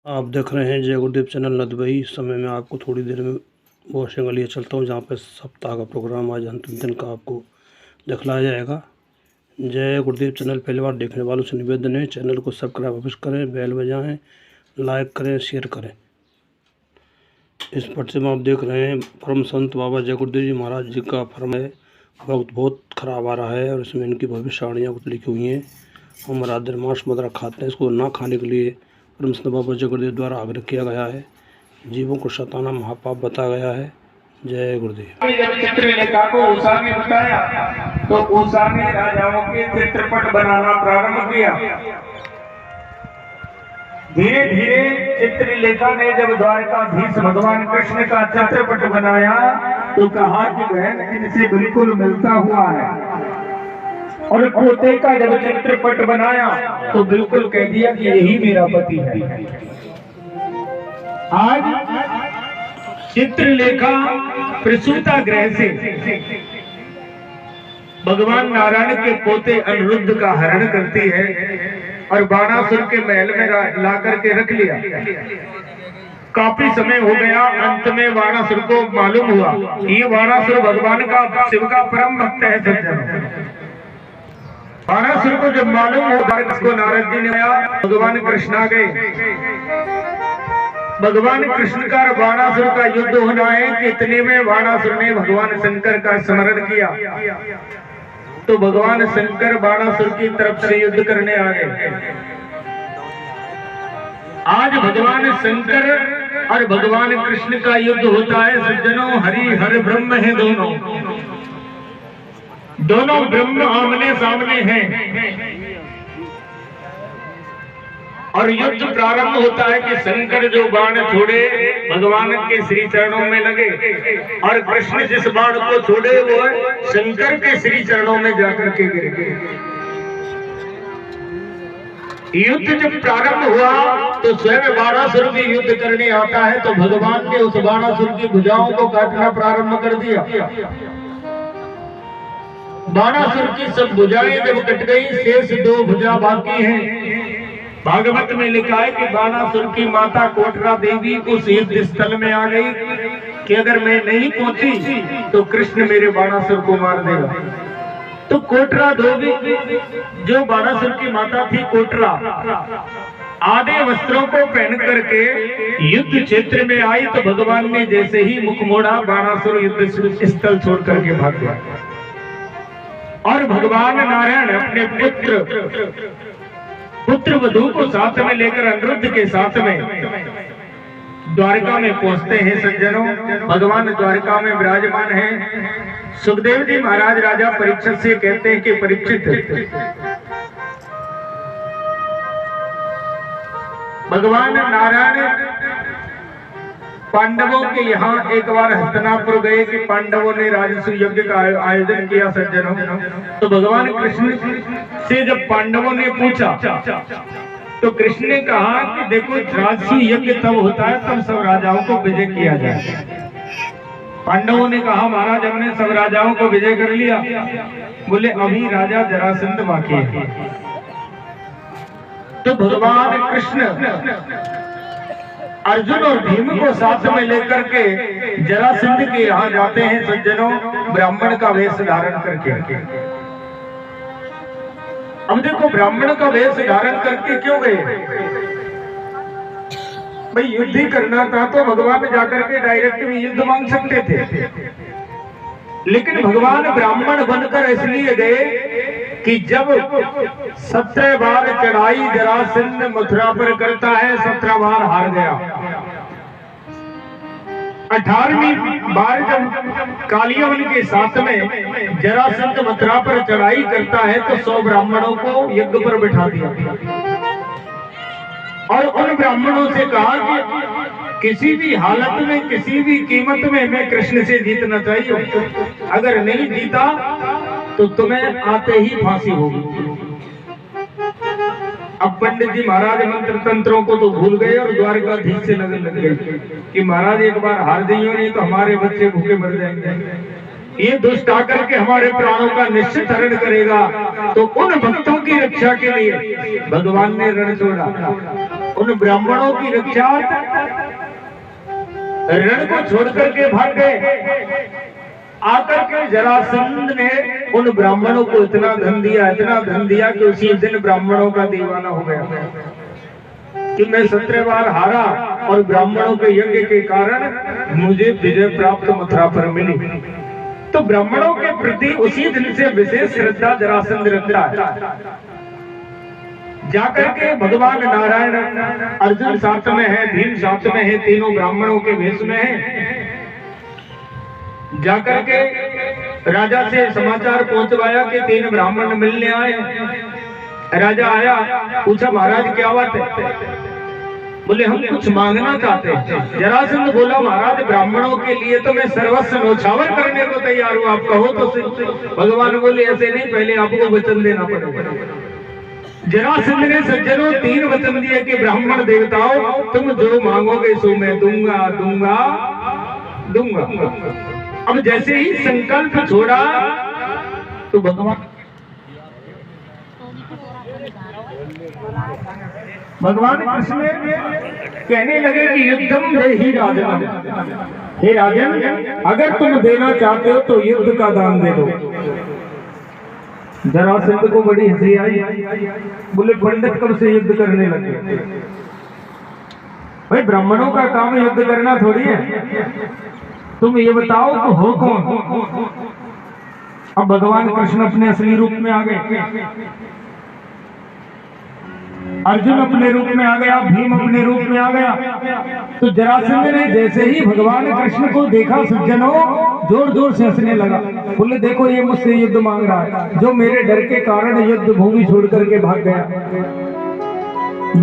आप देख रहे हैं जय गुरुदेव चैनल नदबई। इस समय में आपको थोड़ी देर में वॉशिंग के लिए चलता हूँ, जहाँ पर सप्ताह का प्रोग्राम आज अंतिम दिन का आपको दिखलाया जाएगा। जय गुरुदेव चैनल पहली बार देखने वालों से निवेदन है, चैनल को सब्सक्राइब अवश्य करें, बेल बजाएं, लाइक करें, शेयर करें। इस पर्चे में आप देख रहे हैं परम संत बाबा जय गुरुदेव जी महाराज जी का फर्म है। वक्त बहुत ख़राब आ रहा है और इसमें इनकी भविष्यवाणियाँ कुछ लिखी हुई हैं। हम रात दिन मांस मदिरा खाते हैं, इसको ना खाने के लिए परम संत बाबा जय गुरुदेव द्वारा आग्रह किया गया है। जीवों को सताना महापाप बताया गया है। जय गुरुदेव। जब चित्रलेखा को उषा ने बताया तो उषा ने राजाओं के चित्रपट बनाना प्रारंभ किया। धीरे धीरे चित्रलेखा ने जब द्वारकाधीश भगवान कृष्ण का चित्रपट बनाया तो कहा कि बहन इनसे बिल्कुल मिलता हुआ है। और पोते का जब चित्रपट बनाया तो बिल्कुल कह दिया कि यही मेरा पति है। आज चित्रलेखा प्रसूता ग्रह से भगवान नारायण के पोते अनिरुद्ध का हरण करती है और बाणासुर के महल में ला करके रख लिया। काफी समय हो गया, अंत में बाणासुर को मालूम हुआ ये बाणासुर भगवान का शिव का परम भक्त है। सज्जन, बाणासुर को जब मालूम हुआ इसको नारद जी ने आया, भगवान कृष्ण आ गए। भगवान कृष्ण का बाणासुर का युद्ध होना है कि इतने में बाणासुर ने भगवान शंकर का स्मरण किया तो भगवान शंकर बाणासुर की तरफ से युद्ध करने आ गए। आज भगवान शंकर और भगवान कृष्ण का युद्ध होता है। सज्जनों, हरि हर ब्रह्म है, दोनों ब्रह्म आमने सामने हैं और युद्ध प्रारंभ होता है कि शंकर जो बाण छोड़े भगवान के श्री चरणों में लगे और कृष्ण जिस बाण को छोड़े वो शंकर के श्री चरणों में जाकर के गिर गए। युद्ध जब प्रारंभ हुआ तो स्वयं बाणासुर भी युद्ध करने आता है तो भगवान ने उस बाणासुर की भुजाओं को काटना प्रारंभ कर दिया। बाणासुर की सब भुजाएं जब कट गई, शेष 2 भुजा बाकी हैं। भागवत में लिखा है कि बाणासुर की माता कोटरा देवी उस युद्ध स्थल में आ गई कि अगर मैं नहीं पहुंची तो कृष्ण मेरे बाणासुर को मार देगा। तो कोटरा देवी जो बाणासुर की माता थी, कोटरा आधे वस्त्रों को पहन करके युद्ध क्षेत्र में आई तो भगवान ने जैसे ही मुख मोड़ा बाणासुर युद्ध स्थल छोड़ करके भाग गया। और भगवान नारायण अपने पुत्र वधू को साथ में लेकर अनिरुद्ध के साथ में द्वारका में पहुंचते हैं। सज्जनों, भगवान द्वारका में विराजमान हैं। सुखदेव जी महाराज राजा परीक्षित से कहते हैं कि परीक्षित, भगवान नारायण पांडवों के यहाँ एक बार हस्तिनापुर गए कि पांडवों ने राजस्व यज्ञ का आयोजन किया। सज्जनों, तो भगवान कृष्ण से जब पांडवों ने पूछा तो कृष्ण ने कहा कि देखो, राजस्व यज्ञ तब होता है तब सब राजाओं को विजय किया जाए। पांडवों ने कहा महाराज हमने सब राजाओं को विजय कर लिया। बोले अभी राजा जरासंध बाकी है। तो भगवान कृष्ण अर्जुन और भीम को साथ में लेकर के जरासंध के यहाँ जाते हैं। सज्जनों, ब्राह्मण का वेश धारण करके। अब देखो, ब्राह्मण का वेश धारण करके क्यों गए? भाई युद्ध ही करना था तो भगवान जाकर के डायरेक्ट भी युद्ध मांग सकते थे, लेकिन भगवान ब्राह्मण बनकर इसलिए गए कि जब 17 बार चढ़ाई जरासंध मथुरा पर करता है, 17 बार हार गया। 18वीं बार जब कालियवन के साथ में जरासंध मथुरा पर चढ़ाई करता है तो 100 ब्राह्मणों को यज्ञ पर बिठा दिया और उन ब्राह्मणों से कहा कि किसी भी हालत में किसी भी कीमत में मैं कृष्ण से जीतना चाहिए, अगर नहीं जीता तो तुम्हें आते ही फांसी होगी। अब पंडित जी महाराज मंत्र तंत्रों को तो भूल गए और द्वारकाधीश से लगन लग गई कि महाराज एक बार हार जाइए नहीं तो हमारे बच्चे भूखे मर जाएंगे। ये दुष्ट आकर के हमारे प्राणों का निश्चित हरण करेगा। तो उन भक्तों की रक्षा के लिए भगवान ने रण छोड़ा। उन ब्राह्मणों की रक्षा रण को छोड़ करके भाग गए। आकर के जरासंध ने उन ब्राह्मणों को इतना धन दिया कि उसी दिन ब्राह्मणों का दीवाना हो गया कि मैं 17 बार हारा और ब्राह्मणों के यज्ञ के कारण मुझे विजय प्राप्त मथुरा पर मिली। तो ब्राह्मणों के प्रति उसी दिन से विशेष श्रद्धा जरासंध रखता है। जाकर के भगवान नारायण, अर्जुन साथ में है, भीम साथ में है, तीनों ब्राह्मणों के वेश में है। जाकर के राजा से समाचार पहुंचवाया कि 3 ब्राह्मण मिलने आए। राजा आया, पूछा महाराज क्या बात है? बोले हम कुछ मांगना चाहते हैं। जरासंध बोला महाराज ब्राह्मणों के लिए तो मैं सर्वस्व न्यौछावर करने को तैयार हूँ, आप कहो तो। भगवान बोले ऐसे नहीं, पहले आपको वचन देना पड़ेगा। जरासंध ने सज्जनों 3 वचन दिए कि ब्राह्मण देवताओं तुम जो मांगोगे सो मैं दूंगा दूंगा दूंगा। अब जैसे ही संकल्प छोड़ा तो भगवान कृष्ण कहने लगे कि युद्धम देहि राजन, हे राजन अगर तुम देना चाहते हो तो युद्ध का दान दे दो। जरासंध को बड़ी हंसी आई। बोले पंडित कब से युद्ध करने लगे? भाई ब्राह्मणों का काम युद्ध करना थोड़ी है, तुम ये बताओ तो हो कौन? अब भगवान कृष्ण अपने असली रूप में आ गए। अर्जुन अपने रूप में आ गया, भीम अपने रूप में आ गया। तो जरासंध ने जैसे ही भगवान कृष्ण को देखा सज्जनों जोर जोर से हंसने लगा। बोले देखो ये मुझसे युद्ध मांग रहा है, जो मेरे डर के कारण युद्ध भूमि छोड़ करके भाग गया।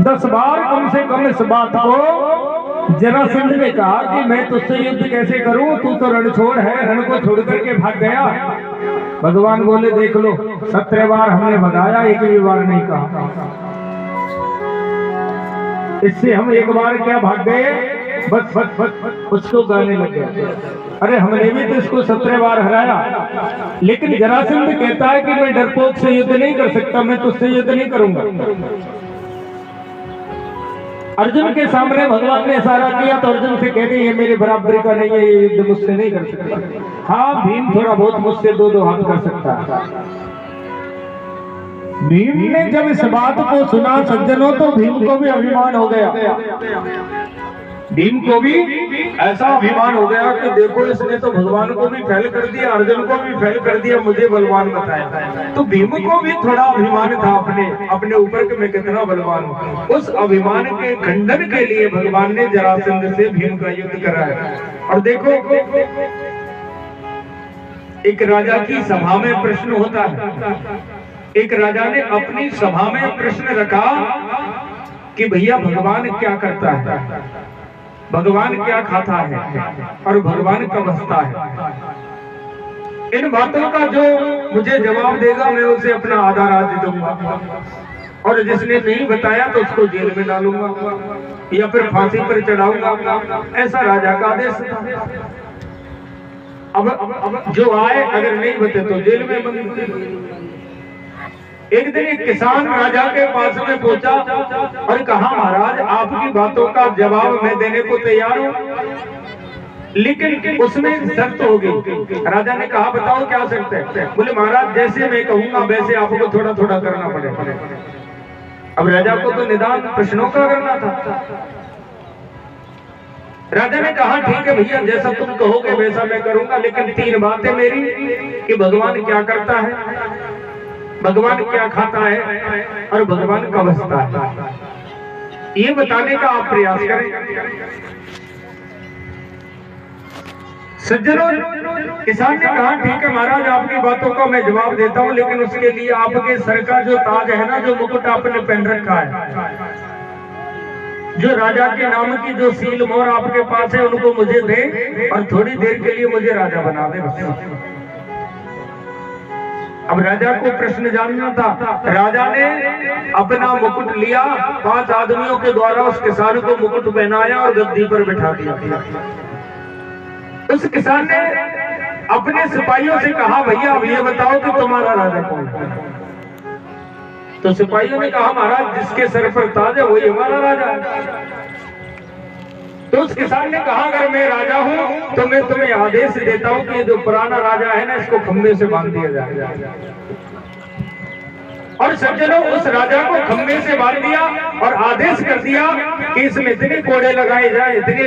10 बार कम से कम इस बात को जरासंध ने कहा कि मैं तुझसे युद्ध कैसे करूं, तू तो रण छोड़ है, रण को छोड़ करके भाग गया। भगवान बोले देख लो 17 बार हमने भगाया, एक भी बार नहीं कहा। इससे हम एक बार क्या भाग गए, बस बस बस उसको गाने लग गए। अरे हमने भी तो इसको 17 बार हराया। लेकिन जरासंध कहता है कि मैं डरपोक से युद्ध नहीं कर सकता, मैं तुझसे युद्ध नहीं करूंगा। अर्जुन के सामने भगवान ने इशारा किया तो अर्जुन से कहते ये मेरे बराबरी का नहीं है, ये युद्ध मुझसे नहीं कर सकता। हाँ भीम थोड़ा बहुत मुझसे 2-2 हाथ कर सकता है। भीम ने जब इस बात को सुना सज्जनों तो भीम को भी अभिमान हो गया। भीम को भी ऐसा अभिमान हो गया कि देखो इसने तो भगवान को भी फेल कर दिया, अर्जुन को भी फेल कर दिया, मुझे बलवान बताया। तो भीम को भी थोड़ा अभिमान था अपने ऊपर कि मैं कितना बलवान हूँ। उस अभिमान के खंडन के लिए भगवान ने जरासंध से भीम का युद्ध कराया। और देखो एक राजा की सभा में प्रश्न होता है। एक राजा ने अपनी सभा में प्रश्न रखा कि भैया भगवान क्या करता है, भगवान क्या खाता है और भगवान कब हंसता है। इन बातों का जो मुझे जवाब देगा मैं उसे अपना आधा राज्य दूंगा, और जिसने नहीं बताया तो उसको जेल में डालूंगा या फिर फांसी पर चढ़ाऊंगा। ऐसा राजा का आदेश था। अब जो आए अगर नहीं बते तो जेल में बंद। एक दिन एक किसान राजा के पास में पहुंचा और कहा महाराज आपकी बातों का जवाब मैं देने को तैयार हूँ, लेकिन उसमें एक शर्त होगी। राजा ने कहा बताओ क्या शर्त है? बोले महाराज जैसे मैं कहूंगा वैसे आपको थोड़ा थोड़ा करना पड़ेगा। अब राजा को तो निदान प्रश्नों का करना था। राजा ने कहा ठीक है भैया जैसा तुम कहोगे वैसा मैं करूंगा, लेकिन 3 बातें मेरी कि भगवान क्या करता है, भगवान क्या खाता है और भगवान कब हंसता है, ये बताने का आप प्रयास करें। सज्जनों किसान ने कहा ठीक है महाराज आपकी बातों का मैं जवाब देता हूं, लेकिन उसके लिए आपके सर का जो ताज है ना, जो मुकुट आपने पहन रखा है, जो राजा के नाम की जो सील मोहर आपके पास है उनको मुझे दे और थोड़ी देर के लिए मुझे राजा बना दे। अब राजा को प्रश्न जानना था। राजा ने अपना मुकुट लिया, 5 आदमियों के द्वारा उस किसान को मुकुट पहनाया और गद्दी पर बिठा दिया। उस किसान ने अपने सिपाहियों से कहा भैया अब ये बताओ कि तुम्हारा राजा कौन है। तो सिपाहियों ने कहा महाराज जिसके सर पर ताज है वही हमारा राजा है। तो उस किसान ने कहा अगर मैं राजा हूं तो मैं तुम्हें आदेश देता हूं कि जो पुराना राजा है ना इसको खंबे से बांध दिया जाए। और सज्जनों उस राजा को खंबे से बांध दिया और आदेश कर दिया कि इसमें इतने कोड़े लगाए जाए, इतने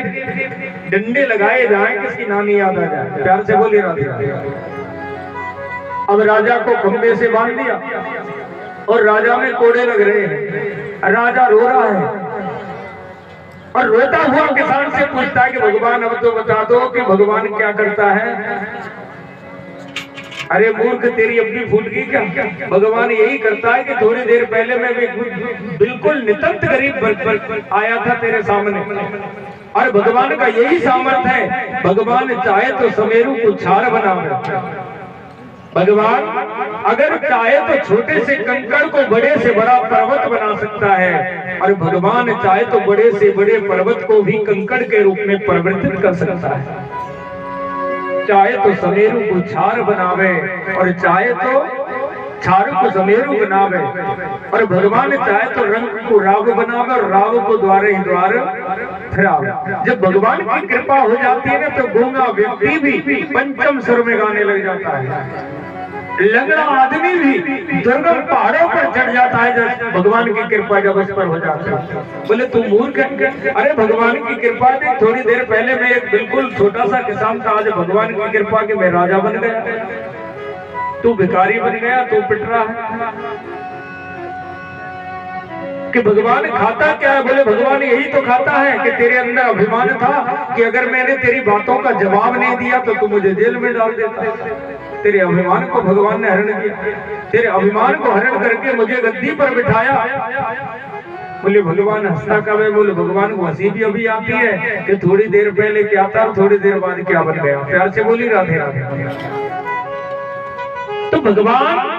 डंडे लगाए जाए कि इसकी नानी याद आ जाए। प्यार से बोली राजा। अब राजा को खंबे से बांध दिया और राजा में कोड़े लग रहे हैं। राजा रो रहा है और रोता हुआ किसान से पूछता है कि भगवान अब तो बता दो कि भगवान क्या करता है। अरे मूर्ख तेरी अपनी फूट गई क्या? भगवान यही करता है कि थोड़ी देर पहले मैं बिल्कुल नितंत गरीब आया था तेरे सामने और भगवान का यही सामर्थ्य है, भगवान चाहे तो समेरू को छार बनावे। भगवान अगर चाहे तो छोटे से कंकड़ को बड़े से बड़ा पर्वत बना सकता है और भगवान चाहे तो बड़े से बड़े पर्वत को भी कंकड़ के रूप में परिवर्तित कर सकता है। चाहे तो समेरू को छार बनावे और चाहे तो छार को समेरू बनावे और भगवान चाहे तो रंग को राव बनावे और राव को द्वारे ही द्वार फिरावे। जब भगवान की कृपा हो जाती है ना तो गूंगा व्यक्ति भी पंचम स्वर में गाने लग जाता है। लंगड़ा आदमी भी दुर्गम पहाड़ों पर चढ़ जाता है जब भगवान की कृपा जब उस पर हो जाती है। बोले तू मूर्ख, अरे भगवान की कृपा थी। थोड़ी देर पहले मैं एक बिल्कुल छोटा सा किसान था, आज भगवान की कृपा कि मैं राजा बन गया, तू भिखारी बन गया, तू पिट रहा है। कि भगवान खाता क्या है? बोले भगवान यही तो खाता है कि तेरे अंदर अभिमान था कि अगर मैंने तेरी बातों का जवाब नहीं दिया तो तू मुझे जेल में डाल देता। तेरे अभिमान को भगवान ने हरण किया, तेरे अभिमान को हरण करके मुझे गद्दी पर बिठाया। बोले भगवान हंसता कब है? बोले भगवान को हंसी भी अभी आती है कि थोड़ी देर पहले क्या था और थोड़ी देर बाद क्या बन गया। प्यार से बोली राधे राधे। तो भगवान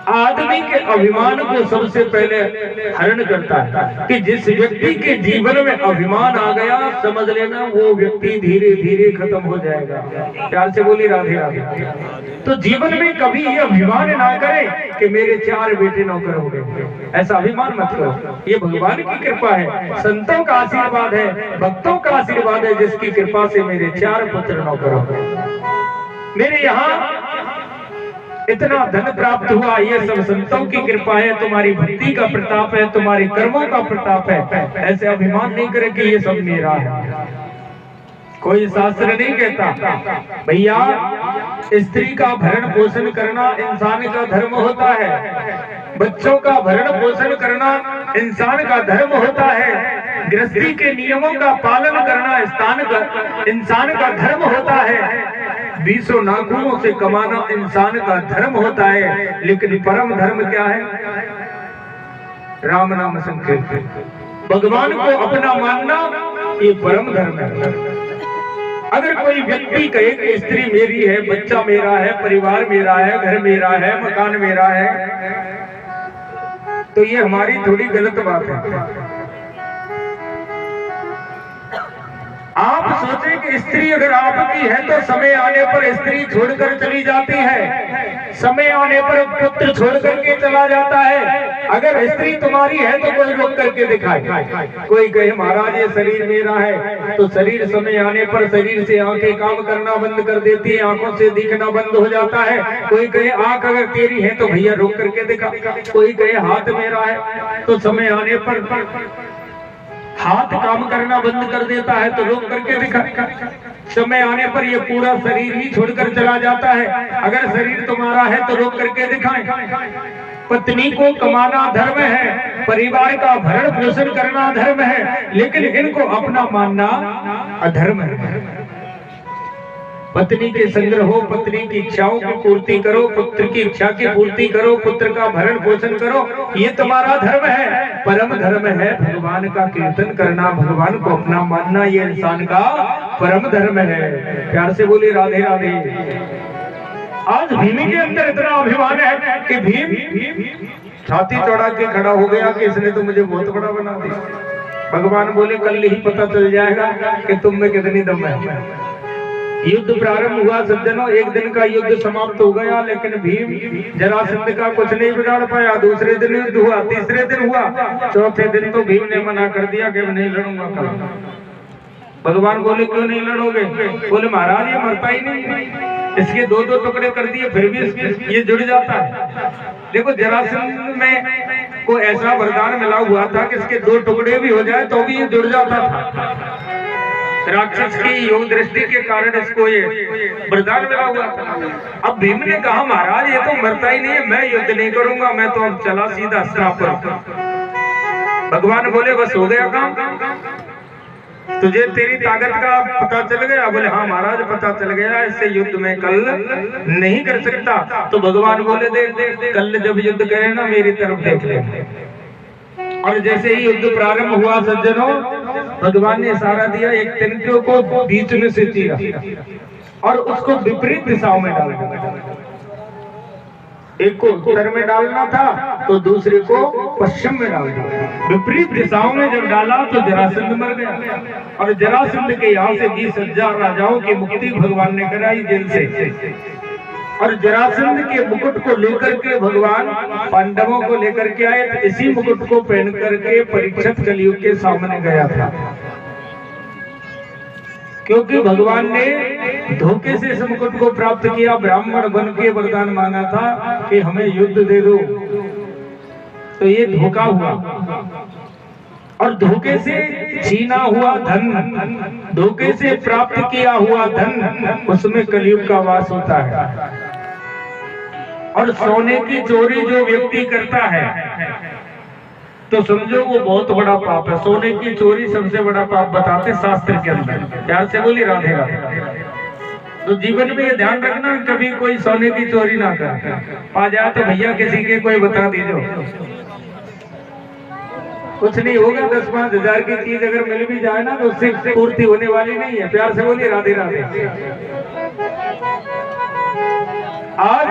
आदमी के अभिमान को सबसे पहले हरण करता है कि जिस व्यक्ति के जीवन में अभिमान आ गया समझ लेना वो व्यक्ति धीरे धीरे खत्म हो जाएगा। प्यार से बोली राधे राधे। तो जीवन में कभी ये अभिमान ना करें कि मेरे 4 बेटे नौकर हो गए, ऐसा अभिमान मत करो। ये भगवान की कृपा है, संतों का आशीर्वाद है, भक्तों का आशीर्वाद है जिसकी कृपा से मेरे 4 पुत्र नौकर हो गए। मेरे यहाँ इतना धन प्राप्त हुआ, ये सब संतों की कृपा है, तुम्हारी भक्ति का प्रताप है, तुम्हारे कर्मों का प्रताप है। ऐसे अभिमान नहीं करे कि ये सब मेरा है। कोई शास्त्र नहीं कहता भैया स्त्री का भरण पोषण करना इंसान का धर्म होता है, बच्चों का भरण पोषण करना इंसान का धर्म होता है, गृहस्थी के नियमों का पालन करना इंसान का धर्म होता है, 20 नाखूनों से कमाना इंसान का धर्म होता है। लेकिन परम धर्म क्या है? राम नाम संकीर्तन, भगवान को अपना मानना, ये परम धर्म है। अगर कोई व्यक्ति कहे कि स्त्री मेरी है, बच्चा मेरा है, परिवार मेरा है, घर मेरा है, मकान मेरा है, तो ये हमारी थोड़ी गलत बात है। आप सोचें कि स्त्री अगर आपकी है तो समय आने पर स्त्री छोड़कर चली जाती है, समय आने पर पुत्र छोड़ करके चला जाता है। अगर स्त्री तुम्हारी है तो कोई रोक करके दिखाए। कोई कहे महाराज ये शरीर मेरा है, तो शरीर समय आने पर शरीर से आंखें काम करना बंद कर देती है, आंखों से दिखना बंद हो जाता है। कोई कहे आंख अगर तेरी है तो भैया रोक करके दिखा। कोई कहे हाथ मेरा है तो समय आने पर हाथ काम करना बंद कर देता है, तो रोक करके दिखा। समय आने पर ये पूरा शरीर ही छोड़कर चला जाता है। अगर शरीर तुम्हारा है तो रोक करके दिखाएं। पत्नी को कमाना धर्म है, परिवार का भरण पोषण करना धर्म है, लेकिन इनको अपना मानना अधर्म है। पत्नी के संग्रह हो, पत्नी की इच्छाओं की पूर्ति करो, पुत्र की इच्छा की पूर्ति करो, पुत्र का भरण पोषण करो, ये तुम्हारा धर्म है। परम धर्म है भगवान का कीर्तन करना, भगवान को अपना मानना, ये इंसान का परम धर्म है। प्यार से बोले राधे राधे। आज भीमी के अंदर इतना अभिमान है कि भीम छाती चौड़ा के खड़ा हो गया कि इसने तो मुझे बहुत बड़ा बना दिया। भगवान बोले कल ही पता चल जाएगा कि तुम में कितनी दम है। युद्ध प्रारंभ हुआ सज्जनों, एक दिन का युद्ध समाप्त हो गया, लेकिन भीम जरासंध का कुछ नहीं बिगाड़ पाया। दूसरे दिन युद्ध हुआ, तीसरे दिन हुआ, चौथे दिन तो भीम ने मना कर दिया कि मैं नहीं लड़ूंगा कल। भगवान बोले क्यों नहीं लड़ोगे? बोले महाराज ये मरता ही नहीं, इसके दो दो टुकड़े कर दिए फिर भी ये जुड़ जाता है। देखो जरासंध में को ऐसा वरदान मिला हुआ था कि इसके दो टुकड़े भी हो जाए तो भी ये जुड़ जाता था। राक्षस की योग दृष्टि के कारण इसको ये वरदान मिला हुआ था। अब भीम ने कहा महाराज ये तो मरता ही नहीं है, मैं युद्ध नहीं करूंगा, मैं तो अब चला सीधा श्राप पर। भगवान बोले बस हो गया काम, तुझे तेरी ताकत का पता चल गया? बोले हाँ महाराज पता चल गया, इससे युद्ध में कल नहीं कर सकता। तो भगवान बोले देख कल जब युद्ध करे ना मेरी तरफ देख ले। और जैसे ही युद्ध प्रारंभ हुआ सज्जनों, भगवान ने इशारा दिया, एक तिनके को बीच में से चीरा और उसको विपरीत दिशाओं में डाल दिया। एक को उत्तर में डालना था तो दूसरे को पश्चिम में डाल दिया। विपरीत दिशाओं में जब डाला तो जरासंध मर गया। और जरासंध के यहाँ से 20,000 राजाओं की मुक्ति भगवान ने कराई जेल से। और जरासंध के मुकुट को लेकर के भगवान पांडवों को लेकर के आए। तो इसी मुकुट को पहन करके परीक्षित कलयुग के सामने गया था, क्योंकि भगवान ने धोखे से इस मुकुट को प्राप्त किया। ब्राह्मण बन के वरदान मांगा था कि हमें युद्ध दे दो, तो ये धोखा हुआ। और धोखे से छीना हुआ धन, धोखे से प्राप्त किया हुआ धन, उसमें कलयुग का वास होता है। और सोने की चोरी जो व्यक्ति करता है तो समझो वो बहुत बड़ा पाप है। सोने की चोरी सबसे बड़ा पाप बताते शास्त्र के अंदर। प्यार से बोली राधे राधे। तो जीवन में ये ध्यान रखना कभी कोई सोने की चोरी ना करे। आ जाए तो भैया किसी के कोई बता दीजिए, कुछ नहीं होगा। 10-5 हजार की चीज अगर मिल भी जाए ना तो उससे पूर्ति होने वाली नहीं है। प्यार से बोलिए राधे राधे। आज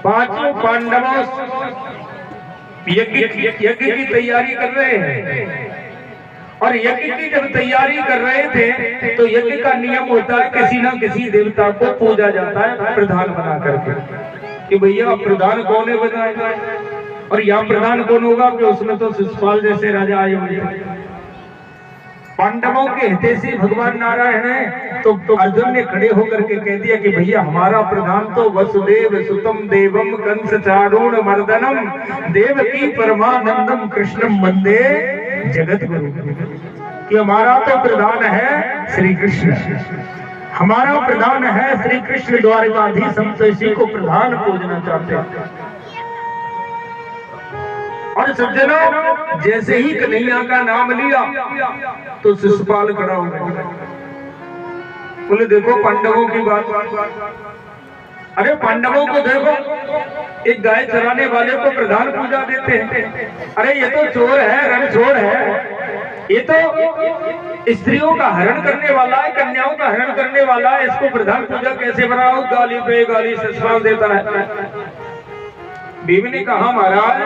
5 पांडवों यज्ञ की तैयारी कर रहे हैं। और यज्ञ की जब तैयारी कर रहे थे तो यज्ञ का नियम होता है किसी ना किसी देवता को पूजा जाता है प्रधान बना करके, कि भैया प्रधान कौन है बताए। और यहाँ प्रधान कौन होगा? कि उसमें तो शिशुपाल जैसे राजा आए हुए। पांडवों के हितैषी भगवान नारायण है। तो अर्जुन ने खड़े होकर के कह दिया कि भैया हमारा प्रधान तो वसुदेव सुतम देवम कंस चारूण मर्दनम देवकी परमानंदम कृष्णम वंदे जगत गुरु। कि हमारा तो प्रधान है श्री कृष्ण, हमारा प्रधान है श्री कृष्ण। द्वारकाधीश हम तो इसी को प्रधान पूजना चाहते हैं। और सज्जनों जैसे ही कन्हैया का नाम लिया तो शिशुपाल खड़ा हो गया। बोले देखो पांडवों की बात। अरे पांडवों को देखो, एक गाय चराने वाले को प्रधान पूजा देते हैं। अरे ये तो चोर है, रणछोड़ है, ये तो स्त्रियों का हरण करने वाला है, कन्याओं का हरण करने वाला है, इसको प्रधान पूजा कैसे बनाओ? गाली पे गाली शिशुपाल देता है। भीम ने कहा महाराज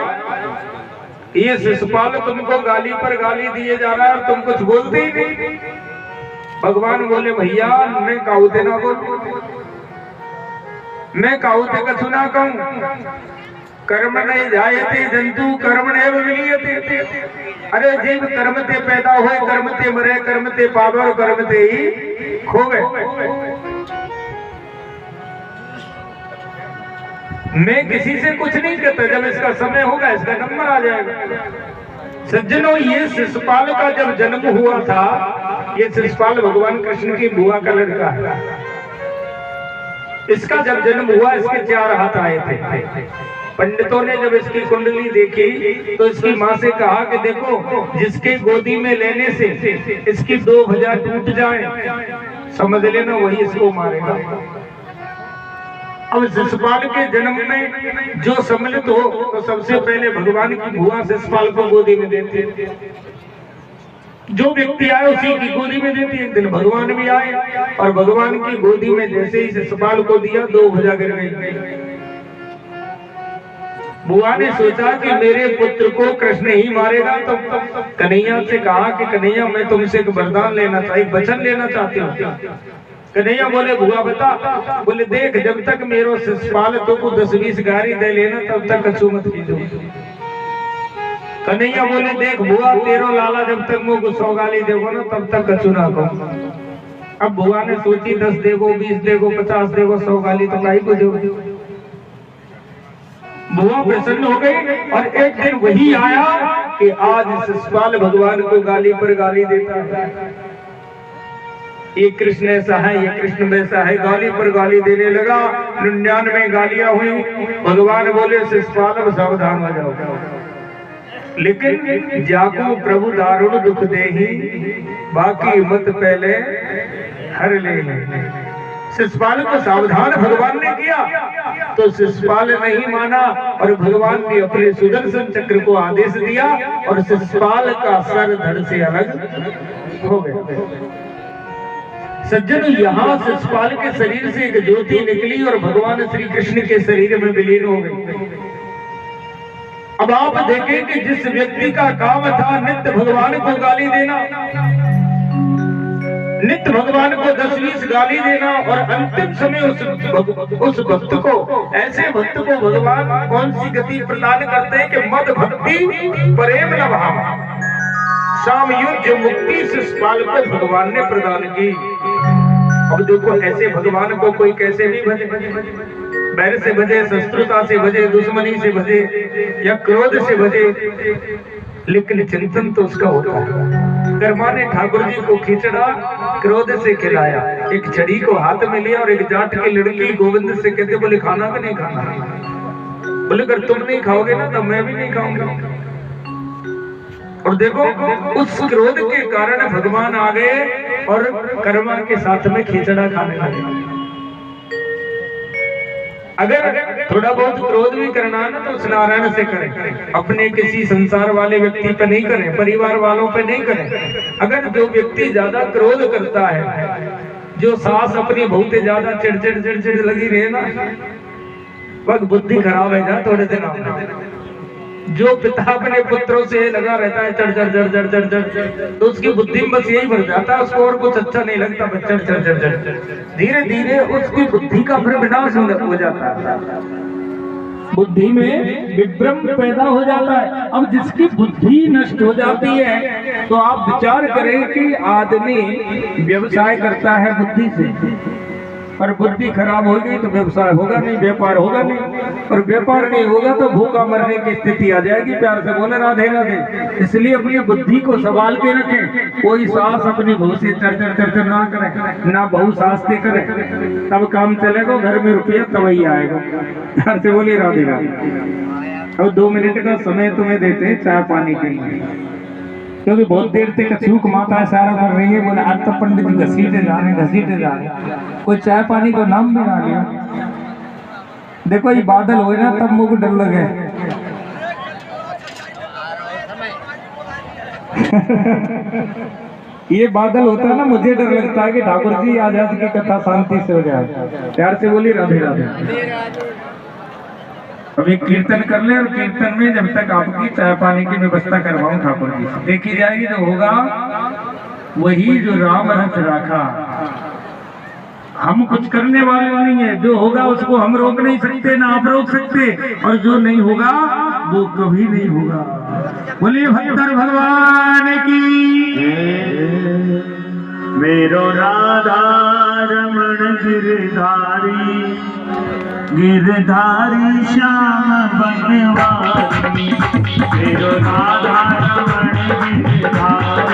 ये शिशुपाल तुमको गाली पर गाली दिए जा रहा है और तुम कुछ बोलते ही नहीं। भगवान बोले भैया मैं काउते ना बोलूं, मैं काउते का सुना कहूं। कर्म नहीं जायते जंतु कर्म नहीं विलीयते। अरे जीव कर्म ते पैदा हुए, कर्म ते मरे, कर्म ते पावे और कर्म ते ही खोवे। मैं किसी से कुछ नहीं कहता, जब इसका समय होगा इसका नंबर आ जाएगा। सज्जनों ये शिशुपाल का जब जन्म हुआ था, ये शिशुपाल भगवान कृष्ण की बुआ का लड़का है। इसका जब जन्म हुआ इसके 4 हाथ आए थे। पंडितों ने जब इसकी कुंडली देखी तो इसकी माँ से कहा कि देखो जिसके गोदी में लेने से इसकी 2 भुजा टूट जाए समझ लेना वही इसको मारेगा। अब शिशुपाल के जन्म में जो सम्मिलित हो तो सबसे पहले भगवान की बुआ शिशुपाल को गोदी में देती है। जो व्यक्ति आए उसी की गोदी में देती है। एक दिन भगवान भी आए और भगवान की गोदी में जैसे ही शिशुपाल को दिया 2 भुजा गिर गई। बुआ ने सोचा कि मेरे पुत्र को कृष्ण ही मारेगा, तो कन्हैया से कहा कि कन्हैया मैं तुमसे एक वरदान लेना चाहिए, वचन लेना चाहती हूँ। कन्हैया बोले बुआ बता। बोले देख, जब तक मेरो शिषपाल तो को 10-20 गाड़ी दे लेना तब तक कछु मत कीजो। कन्हैया बोले देख बुआ, तेरो लाला जब तक मुझको 100 गाली देगो ना तब तक कछु ना कहूं। अब बुआ ने सोची 10 देगो, 20 देगो, 50 देगो, 100 गाली तो काई को देगो। बुआ प्रसन्न हो गई और एक दिन वही आया कि आज शिषपाल भगवान को गाली पर गाली देता है। ये कृष्ण ऐसा है, ये कृष्ण वैसा है, गाली पर गाली देने लगा। 99 गालियां हुई। भगवान बोले शिषपाल सावधान हो जाओ, लेकिन जाको प्रभु दारुण दुख देही, बाकी मत पहले हर ले। शिषपाल को सावधान भगवान ने किया तो शिषपाल नहीं माना और भगवान ने अपने सुदर्शन चक्र को आदेश दिया और शिषपाल का सर धड़ से अलग हो गया। सज्जन, यहाँ शिषपाल के शरीर से एक ज्योति निकली और भगवान श्री कृष्ण के शरीर में विलीन हो गई। अब आप देखें कि जिस व्यक्ति का काम था नित्य भगवान को गाली देना, नित्य भगवान को 10-20 गाली देना, और अंतिम समय उस भक्त को, ऐसे भक्त को भगवान कौन सी गति प्रदान करते हैं कि मद भक्ति प्रेम न भाव सामयुज्य मुक्ति शिषपाल को भगवान ने प्रदान की। अब देखो, ऐसे भगवान को कोई कैसे भी भजे, बैर से भजे, शत्रुता से भजे, दुश्मनी से भजे या क्रोध से भजे, लेकिन चिंतन तो उसका होता है। कर्मा ने ठाकुर जी को खिचड़ा क्रोध से खिलाया, एक छड़ी को हाथ में लिया और एक जाट की लड़की गोविंद से कहते बोले खाना कि नहीं खाना। बोले अगर तुम नहीं खाओगे ना तो मैं भी नहीं खाऊंगा। और देखो, उस क्रोध के कारण भगवान आ गए और कर्मा के साथ में खिचड़ा खाने लगे। अगर थोड़ा बहुत क्रोध भी करना है ना तो उस नारायण से करें, अपने किसी संसार वाले व्यक्ति पे नहीं करें, परिवार वालों पे नहीं करें। अगर जो व्यक्ति ज्यादा क्रोध करता है, जो सास अपनी बहुत ज्यादा चिड़चिड़ लगी रहे ना, वह बुद्धि खराब है जा थोड़े दिन। जो पिता अपने पुत्रों से लगा रहता है चढ़ तो उसकी बुद्धि में बस यही भर जाता है, उसको और कुछ अच्छा नहीं लगता। चढ़ धीरे धीरे उसकी बुद्धि का फिर विनाश हो जाता है, बुद्धि में विभ्रम पैदा हो जाता है। अब जिसकी बुद्धि नष्ट हो जाती है तो आप विचार करें कि आदमी व्यवसाय करता है बुद्धि से, और बुद्धि खराब हो गई तो व्यवसाय होगा नहीं, व्यापार होगा नहीं, और व्यापार नहीं होगा तो भूखा मरने की स्थिति आ जाएगी। प्यार से बोले राधे राधे। इसलिए अपनी बुद्धि को संभाल के रखें। कोई सास अपनी बहू से चढ़ ना करे, ना बहू सास से करे, तब काम चलेगा, घर में रुपया तब ही आएगा। प्यार से बोले राधे राधे। अब 2 मिनट का समय तुम्हें देते हैं चाय पानी के लिए, क्योंकि बहुत देर तक अचूक माता इशारा कर रही है। बोले आज तो पंडित जी घसीटे जा रहे, कोई चाय पानी का नाम भी ना लिया। देखो ये बादल हो ना तब मुझको डर लगे। ये बादल होता है ना, मुझे डर लगता है कि ठाकुर जी आजाद की कथा शांति से हो जाए। प्यार से बोली राधे राधे। अभी कीर्तन कर ले, और कीर्तन में जब तक आपकी चाय पानी की व्यवस्था करवाऊं ठाकुर जी से, देखी जाएगी जो होगा वही जो राम रच राखा। हम कुछ करने वाले नहीं है, जो होगा उसको हम रोक नहीं सकते, ना आप रोक सकते, और जो नहीं होगा वो कभी नहीं होगा। बोलिए भक्तर भगवान की। मेरो राधा रमण गिरधारी, गिरधारी श्याम बनवारी, मेरो राधा रमण गिरधारी।